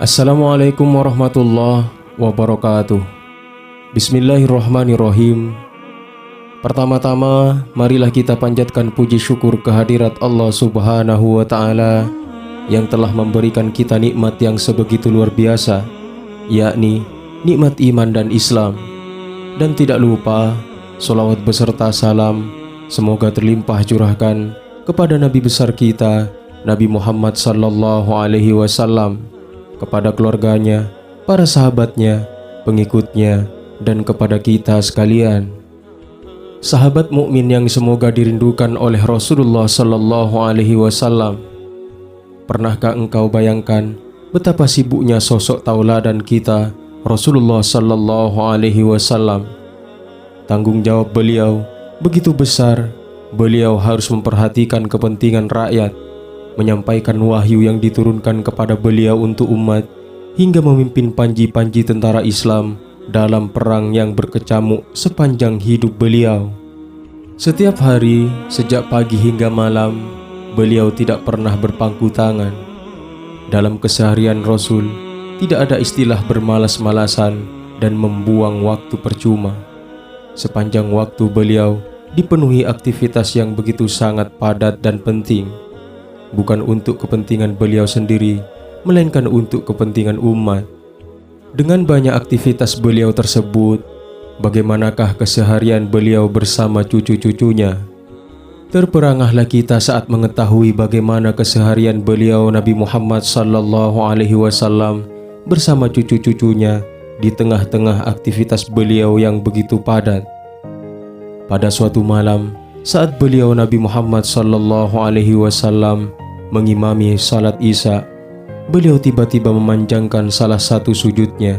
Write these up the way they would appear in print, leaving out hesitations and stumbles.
Assalamualaikum warahmatullahi wabarakatuh. Bismillahirrahmanirrahim. Pertama-tama, marilah kita panjatkan puji syukur kehadirat Allah Subhanahu wa Ta'ala yang telah memberikan kita nikmat yang sebegitu luar biasa, yakni nikmat iman dan Islam. Dan tidak lupa, sholawat beserta salam semoga terlimpah curahkan kepada Nabi besar kita, Nabi Muhammad sallallahu alaihi wasallam, kepada keluarganya, para sahabatnya, pengikutnya, dan kepada kita sekalian. Sahabat mukmin yang semoga dirindukan oleh Rasulullah sallallahu alaihi wasallam. Pernahkah engkau bayangkan betapa sibuknya sosok tauladan kita, Rasulullah sallallahu alaihi wasallam? Tanggung jawab beliau begitu besar. Beliau harus memperhatikan kepentingan rakyat, menyampaikan wahyu yang diturunkan kepada beliau untuk umat, hingga memimpin panji-panji tentara Islam dalam perang yang berkecamuk sepanjang hidup beliau. Setiap hari, sejak pagi hingga malam, beliau tidak pernah berpangku tangan. Dalam keseharian Rasul, tidak ada istilah bermalas-malasan dan membuang waktu percuma. Sepanjang waktu beliau dipenuhi aktivitas yang begitu sangat padat dan penting, bukan untuk kepentingan beliau sendiri, melainkan untuk kepentingan umat. Dengan banyak aktivitas beliau tersebut, bagaimanakah keseharian beliau bersama cucu-cucunya? Terperangahlah kita saat mengetahui bagaimana keseharian beliau Nabi Muhammad sallallahu alaihi wasallam bersama cucu-cucunya di tengah-tengah aktivitas beliau yang begitu padat. Pada suatu malam, saat beliau Nabi Muhammad sallallahu alaihi wasallam mengimami salat Isya, beliau tiba-tiba memanjangkan salah satu sujudnya.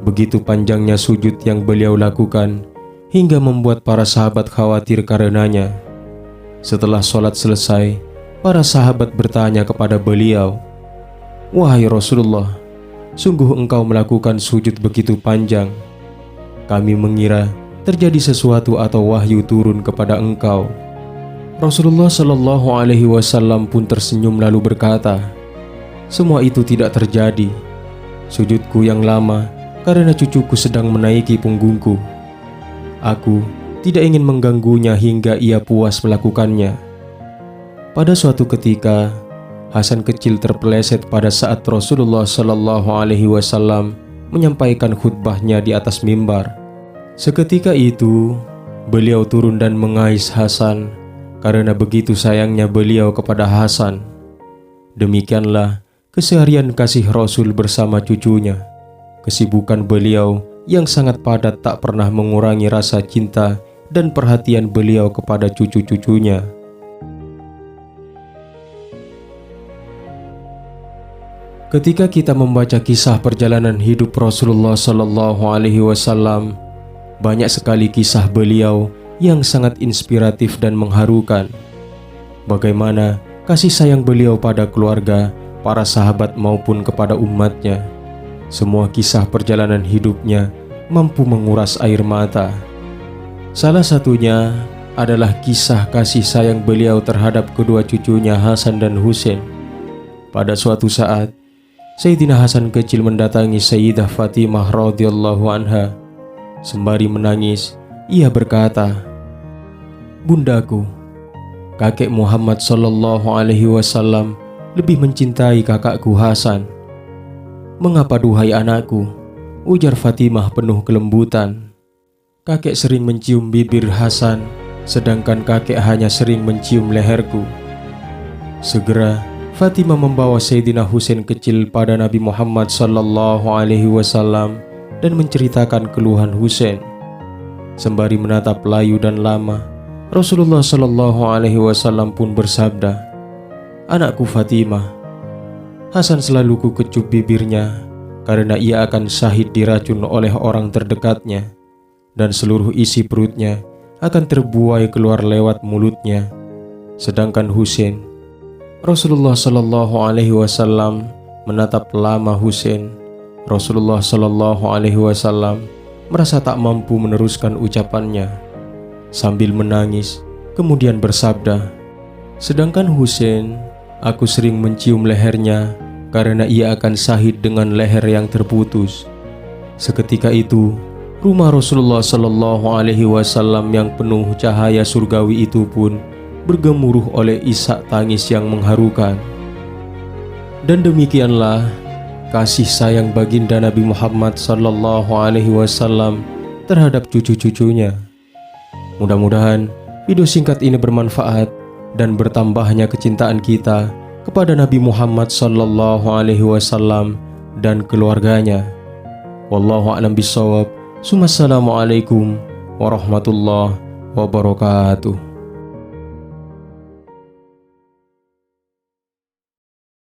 Begitu panjangnya sujud yang beliau lakukan hingga membuat para sahabat khawatir karenanya. Setelah salat selesai, para sahabat bertanya kepada beliau, "Wahai Rasulullah, sungguh engkau melakukan sujud begitu panjang. Kami mengira terjadi sesuatu atau wahyu turun kepada engkau." Rasulullah Shallallahu Alaihi Wasallam pun tersenyum lalu berkata, "Semua itu tidak terjadi. Sujudku yang lama karena cucuku sedang menaiki punggungku. Aku tidak ingin mengganggunya hingga ia puas melakukannya." Pada suatu ketika, Hasan kecil terpeleset pada saat Rasulullah Shallallahu Alaihi Wasallam menyampaikan khutbahnya di atas mimbar. Seketika itu, beliau turun dan mengais Hasan karena begitu sayangnya beliau kepada Hasan. Demikianlah keseharian kasih Rasul bersama cucunya. Kesibukan beliau yang sangat padat tak pernah mengurangi rasa cinta dan perhatian beliau kepada cucu-cucunya. Ketika kita membaca kisah perjalanan hidup Rasulullah Sallallahu Alaihi Wasallam, banyak sekali kisah beliau yang sangat inspiratif dan mengharukan. Bagaimana kasih sayang beliau pada keluarga, para sahabat maupun kepada umatnya. Semua kisah perjalanan hidupnya mampu menguras air mata. Salah satunya adalah kisah kasih sayang beliau terhadap kedua cucunya Hasan dan Husain. Pada suatu saat, Sayyidina Hasan kecil mendatangi Sayyidah Fatimah radhiyallahu anha. Sembari menangis, ia berkata, "Bundaku, kakek Muhammad sallallahu alaihi wasallam lebih mencintai kakakku Hasan." "Mengapa duhai anakku?" ujar Fatimah penuh kelembutan. "Kakek sering mencium bibir Hasan, sedangkan kakek hanya sering mencium leherku." Segera Fatimah membawa Sayyidina Husain kecil pada Nabi Muhammad sallallahu alaihi wasallam dan menceritakan keluhan Husain. Sembari menatap layu dan lama, Rasulullah Shallallahu Alaihi Wasallam pun bersabda, "Anakku Fatimah, Hasan selalu ku kecup bibirnya karena ia akan syahid diracun oleh orang terdekatnya, dan seluruh isi perutnya akan terbuai keluar lewat mulutnya. Sedangkan Husain," Rasulullah Shallallahu Alaihi Wasallam menatap lama Husain. Rasulullah Shallallahu Alaihi Wasallam merasa tak mampu meneruskan ucapannya. Sambil menangis, kemudian bersabda, "Sedangkan Husain, aku sering mencium lehernya karena ia akan syahid dengan leher yang terputus. Seketika itu, rumah Rasulullah Shallallahu Alaihi Wasallam yang penuh cahaya surgawi itu pun bergemuruh oleh isak tangis yang mengharukan. Dan demikianlah kasih sayang baginda Nabi Muhammad Sallallahu Alaihi Wasallam terhadap cucu-cucunya. Mudah-mudahan video singkat ini bermanfaat dan bertambahnya kecintaan kita kepada Nabi Muhammad Sallallahu Alaihi Wasallam dan keluarganya. Wallahu a'lam bishawab. Assalamualaikum warahmatullahi wabarakatuh.